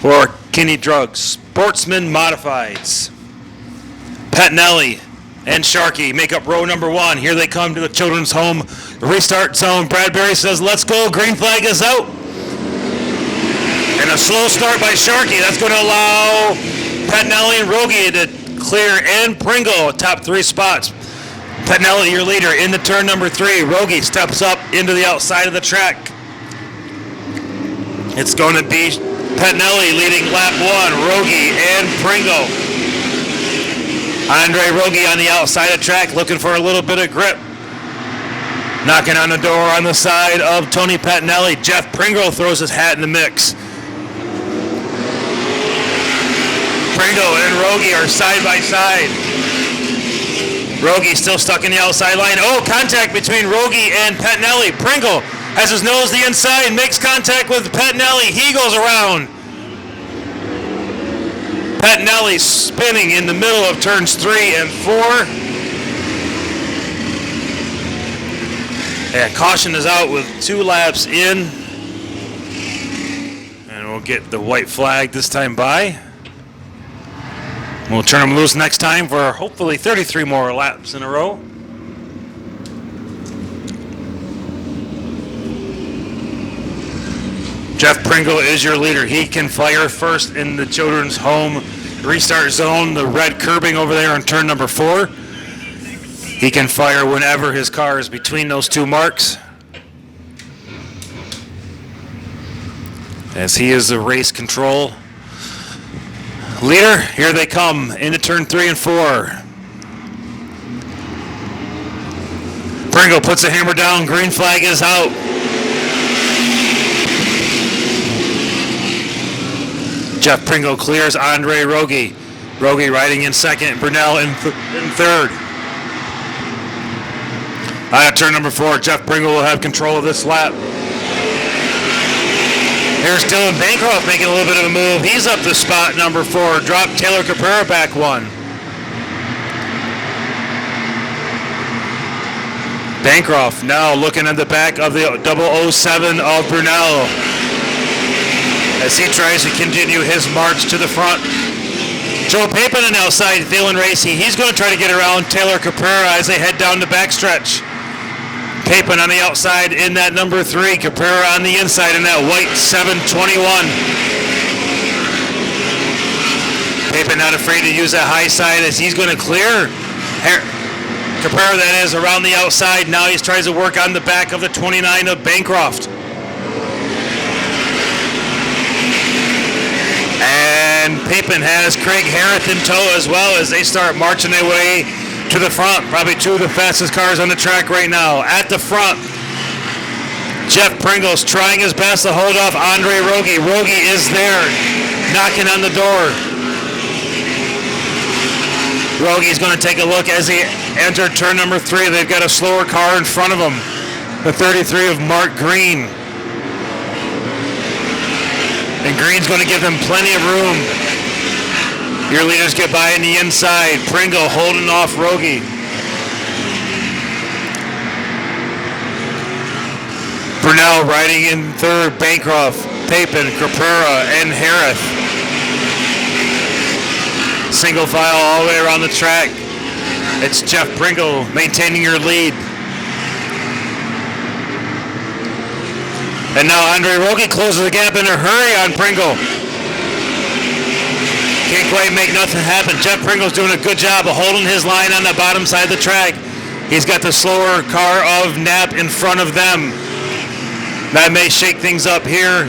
For Kinney Drugs, Sportsman Modifieds. Pettinelli and Sharkey make up row number one. Here they come to the children's home restart zone. Bradbury says, let's go. Green flag is out. And a slow start by Sharkey. That's going to allow Pettinelli and Roggie to clear, and Pringle top three spots. Pettinelli, your leader, into turn number three. Roggie steps up into the outside of the track. It's going to be Pettinelli leading lap one, Roggie and Pringle. Andre Roggie on the outside of track looking for a little bit of grip. Knocking on the door on the side of Tony Pettinelli. Geoff Pringle throws his hat in the mix. Pringle and Roggie are side by side. Roggie still stuck in the outside line. Oh, contact between Roggie and Pettinelli. Pringle has his nose the inside, makes contact with Pettinelli. He goes around. Pettinelli spinning in the middle of turns 3 and 4. And caution is out with 2 laps in. And we'll get the white flag this time by. We'll turn them loose next time for hopefully 33 more laps in a row. Geoff Pringle is your leader. He can fire first in the children's home restart zone, the red curbing over there on turn number 4. He can fire whenever his car is between those 2 marks. As he is the race control leader, here they come into turn 3 and 4. Pringle puts the hammer down. Green flag is out. Geoff Pringle clears Andre Roggie. Roggie riding in second. Brunelle in third. At turn number 4, Geoff Pringle will have control of this lap. Here's Dylan Bancroft making a little bit of a move. He's up to spot number 4. Dropped Taylor Caprara back 1. Bancroft now looking at the back of the 007 of Brunelle as he tries to continue his march to the front. Joe Papin on the outside, feeling racy. He's going to try to get around Taylor Caprara as they head down the backstretch. Papin on the outside in that number 3. Caprara on the inside in that white 721. Papin not afraid to use that high side as he's going to clear Caprara, that is, around the outside. Now he tries to work on the back of the 29 of Bancroft. And Papin has Kreig Heroth in tow as well as they start marching their way to the front. Probably 2 of the fastest cars on the track right now. At the front, Geoff Pringle's trying his best to hold off Andre Roggie. Roggie is there, knocking on the door. Roggie's going to take a look as he entered turn number 3. They've got a slower car in front of him. The 33 of Mark Green. And Green's going to give them plenty of room. Your leaders get by on the inside. Pringle holding off Roggie. Brunelle riding in third. Bancroft, Papin, Caprara, and Heroth. Single file all the way around the track. It's Geoff Pringle maintaining your lead. And now Andre Roggie closes the gap in a hurry on Pringle. Can't quite make nothing happen. Geoff Pringle's doing a good job of holding his line on the bottom side of the track. He's got the slower car of Knapp in front of them. That may shake things up here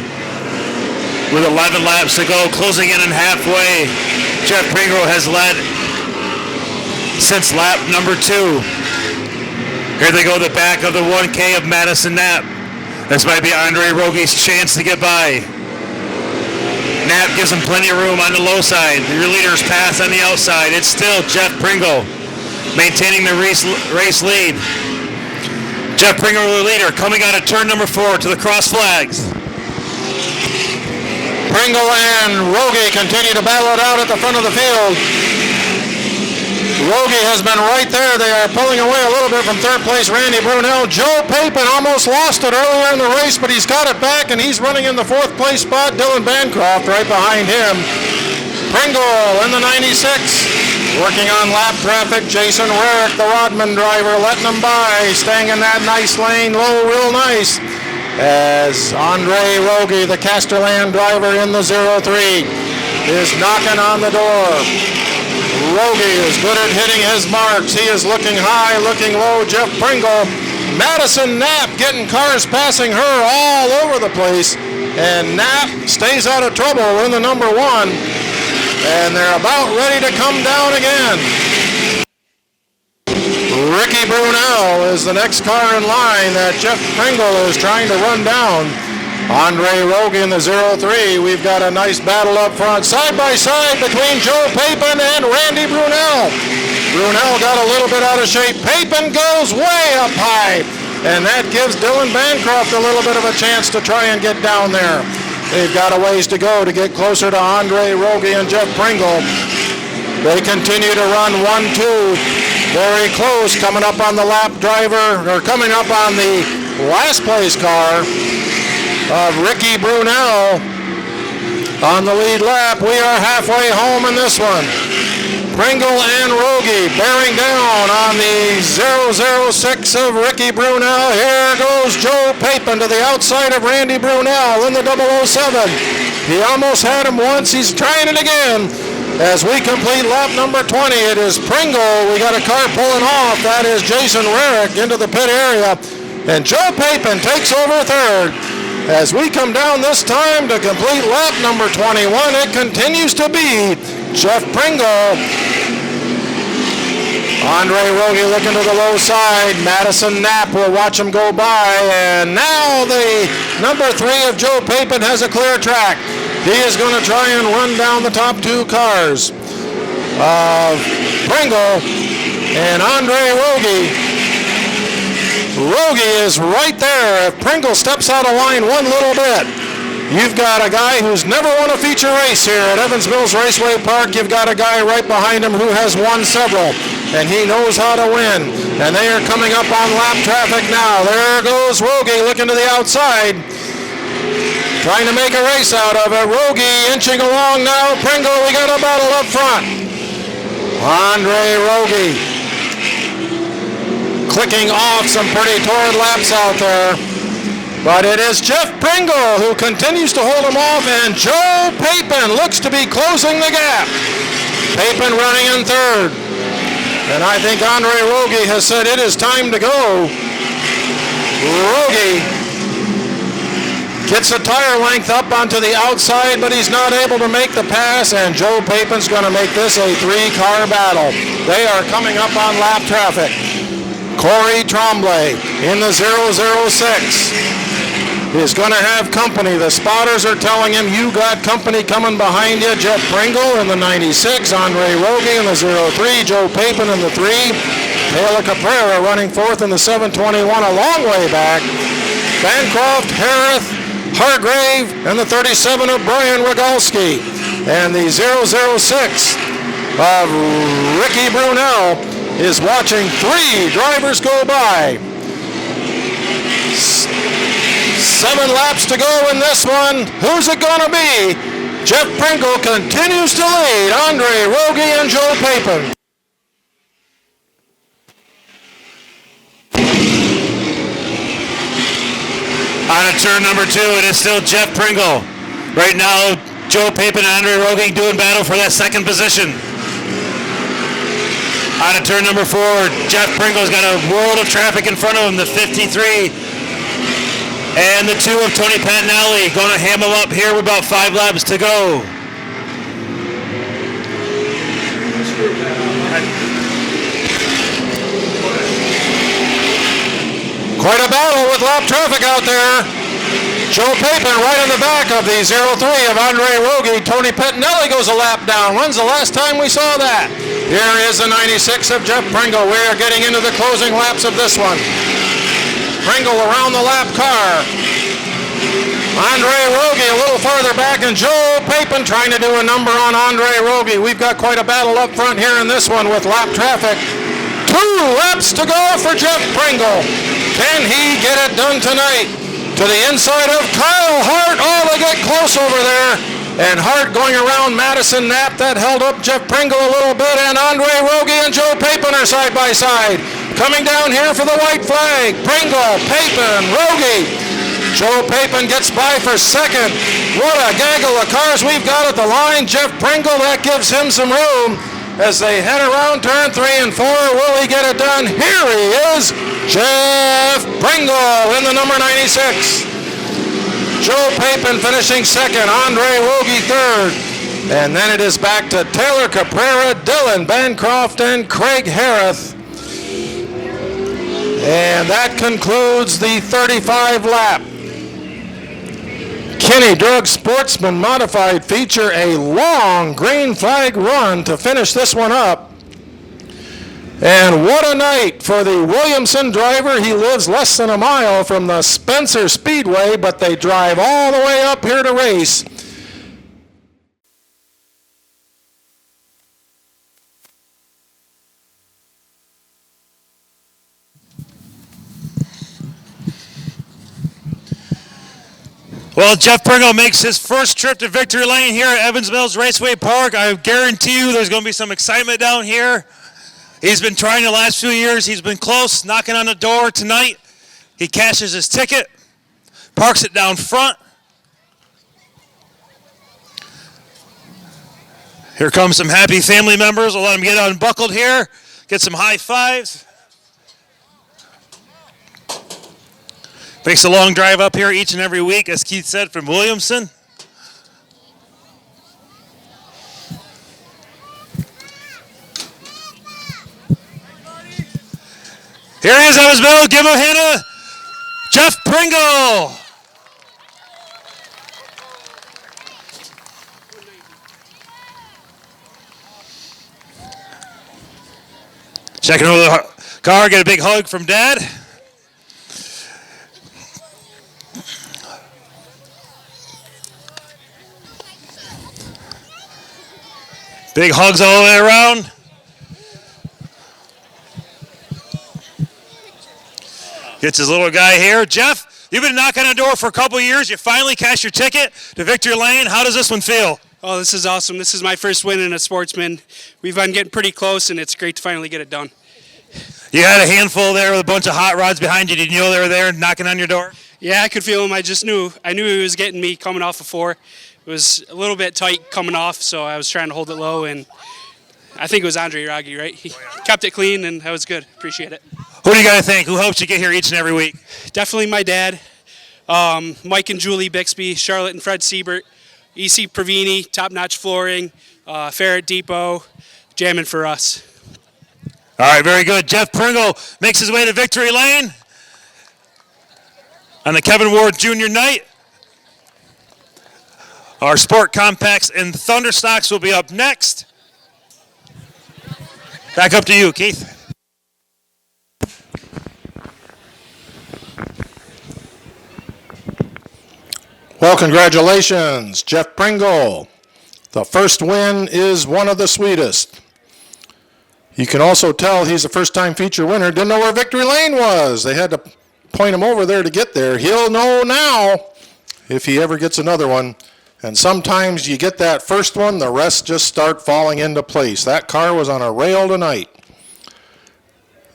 with 11 laps to go, closing in halfway. Geoff Pringle has led since lap number 2. Here they go, the back of the 1K of Madison Knapp. This might be Andre Roggie's chance to get by. Knapp gives him plenty of room on the low side. Your leaders pass on the outside. It's still Geoff Pringle maintaining the race lead. Geoff Pringle, the leader, coming out of turn number 4 to the cross flags. Pringle and Roggie continue to battle it out at the front of the field. Roggie has been right there. They are pulling away a little bit from third place, Randy Brunelle. Joe Papin almost lost it earlier in the race, but he's got it back, and he's running in the fourth place spot. Dylan Bancroft right behind him. Pringle in the 96. Working on lap traffic, Jason Rarick, the Rodman driver, letting them by, staying in that nice lane, low, real nice. As Andre Roggie, the Casterland driver in the 03, is knocking on the door. Roggie is good at hitting his marks. He is looking high, looking low. Geoff Pringle, Madison Knapp getting cars passing her all over the place. And Knapp stays out of trouble in the number 1. And they're about ready to come down again. Ricky Brunelle is the next car in line that Geoff Pringle is trying to run down. Andre Roggie in the 03. We've got a nice battle up front, side by side between Joe Papin and Randy Brunelle. Brunelle got a little bit out of shape. Papin goes way up high, and that gives Dylan Bancroft a little bit of a chance to try and get down there. They've got a ways to go to get closer to Andre Roggie and Geoff Pringle. They continue to run 1-2. Very close, coming up on the lap driver, or coming up on the last place car of Ricky Brunelle on the lead lap. We are halfway home in this one. Pringle and Roggie bearing down on the 006 of Ricky Brunelle. Here goes Joe Papin to the outside of Randy Brunelle in the 007. He almost had him once. He's trying it again. As we complete lap number 20, it is Pringle. We got a car pulling off. That is Jason Rarick into the pit area. And Joe Papin takes over third. As we come down this time to complete lap number 21, it continues to be Geoff Pringle. Andre Roggie looking to the low side. Madison Knapp will watch him go by. And now the number 3 of Joe Papin has a clear track. He is going to try and run down the top 2 cars of Pringle and Andre Roggie. Roggie is right there. If Pringle steps out of line one little bit, you've got a guy who's never won a feature race here at Evans Mills Raceway Park. You've got a guy right behind him who has won several, and he knows how to win. And they are coming up on lap traffic now. There goes Roggie looking to the outside, trying to make a race out of it. Roggie inching along now. Pringle, we got a battle up front. Andre Roggie clicking off some pretty torrid laps out there. But it is Geoff Pringle who continues to hold him off, and Joe Papin looks to be closing the gap. Papin running in third. And I think Andre Roggie has said it is time to go. Roggie gets a tire length up onto the outside, but he's not able to make the pass, and Joe Papin's going to make this a 3-car battle. They are coming up on lap traffic. Corey Trombley in the 006 is going to have company. The spotters are telling him, you got company coming behind you. Geoff Pringle in the 96, Andre Roggie in the 03, Joe Papin in the 3, Taylor Caprara running fourth in the 721 a long way back. Bancroft, Heroth, Hargrave, and the 37 of Brian Rygielski. And the 006 of Ricky Brunelle is watching 3 drivers go by. 7 laps to go in this one. Who's it going to be? Geoff Pringle continues to lead Andre Roggie and Joe Papin. On to turn number 2, it is still Geoff Pringle. Right now, Joe Papin and Andre Roggie doing battle for that second position. On to turn number 4, Geoff Pringle's got a world of traffic in front of him, the 53. And the 2 of Tony Pettinelli going to ham him up here with about 5 laps to go. Quite a battle with lap traffic out there. Joe Papin right in the back of the 03 of Andre Roggie. Tony Pettinelli goes a lap down. When's the last time we saw that? Here is the 96 of Geoff Pringle. We are getting into the closing laps of this one. Pringle around the lap car. Andre Roggie a little farther back, and Joe Papin trying to do a number on Andre Roggie. We've got quite a battle up front here in this one with lap traffic. 2 laps to go for Geoff Pringle. Can he get it done tonight? To the inside of Kyle Hart. Oh, they get close over there. And Hart going around Madison Knapp. That held up Geoff Pringle a little bit. And Andre Roggie and Joe Papin are side by side. Coming down here for the white flag. Pringle, Papin, Roggie. Joe Papin gets by for second. What a gaggle of cars we've got at the line. Geoff Pringle, that gives him some room as they head around turn 3 and 4. Will he get it done? Here he is, Geoff Pringle in the number 96. Joe Papin finishing second, Andre Roggie third. And then it is back to Taylor Caprara, Dylan Bancroft, and Kreig Heroth. And that concludes the 35 lap Kinney Drug Sportsman Modified feature, a long green flag run to finish this one up. And what a night for the Williamson driver. He lives less than a mile from the Spencer Speedway, but they drive all the way up here to race. Well, Geoff Pringle makes his first trip to Victory Lane here at Evans Mills Raceway Park. I guarantee you there's going to be some excitement down here. He's been trying the last few years. He's been close, knocking on the door tonight. He cashes his ticket, parks it down front. Here comes some happy family members. We'll let him get unbuckled here, get some high fives. Makes a long drive up here each and every week, as Keith said, from Williamson. Here he is, Evans Mills. Give him a hand of Geoff Pringle. Checking over the car, get a big hug from Dad. Big hugs all the way around. Gets his little guy here. Jeff, you've been knocking on the door for a couple of years. You finally cashed your ticket to Victory Lane. How does this one feel? Oh, this is awesome. This is my first win in a Sportsman. We've been getting pretty close, and it's great to finally get it done. You had a handful there with a bunch of hot rods behind you. Did you know they were there knocking on your door? Yeah, I could feel him. I knew he was getting me coming off of 4. It was a little bit tight coming off, so I was trying to hold it low, and I think it was Andre Roggie, right? He kept it clean, and that was good. Appreciate it. Who do you got to thank? Who helps you get here each and every week? Definitely my dad, Mike and Julie Bixby, Charlotte and Fred Siebert, EC Pravini, Top Notch Flooring, Ferret Depot, jamming for us. All right, very good. Geoff Pringle makes his way to Victory Lane on the Kevin Ward Jr. night. Our Sport Compacts and Thunderstocks will be up next. Back up to you, Keith. Well, congratulations, Geoff Pringle. The first win is one of the sweetest. You can also tell he's a first-time feature winner. Didn't know where Victory Lane was. They had to point him over there to get there. He'll know now if he ever gets another one. And sometimes you get that first one, the rest just start falling into place. That car was on a rail tonight.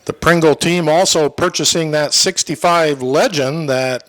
The Pringle team also purchasing that 65 Legend that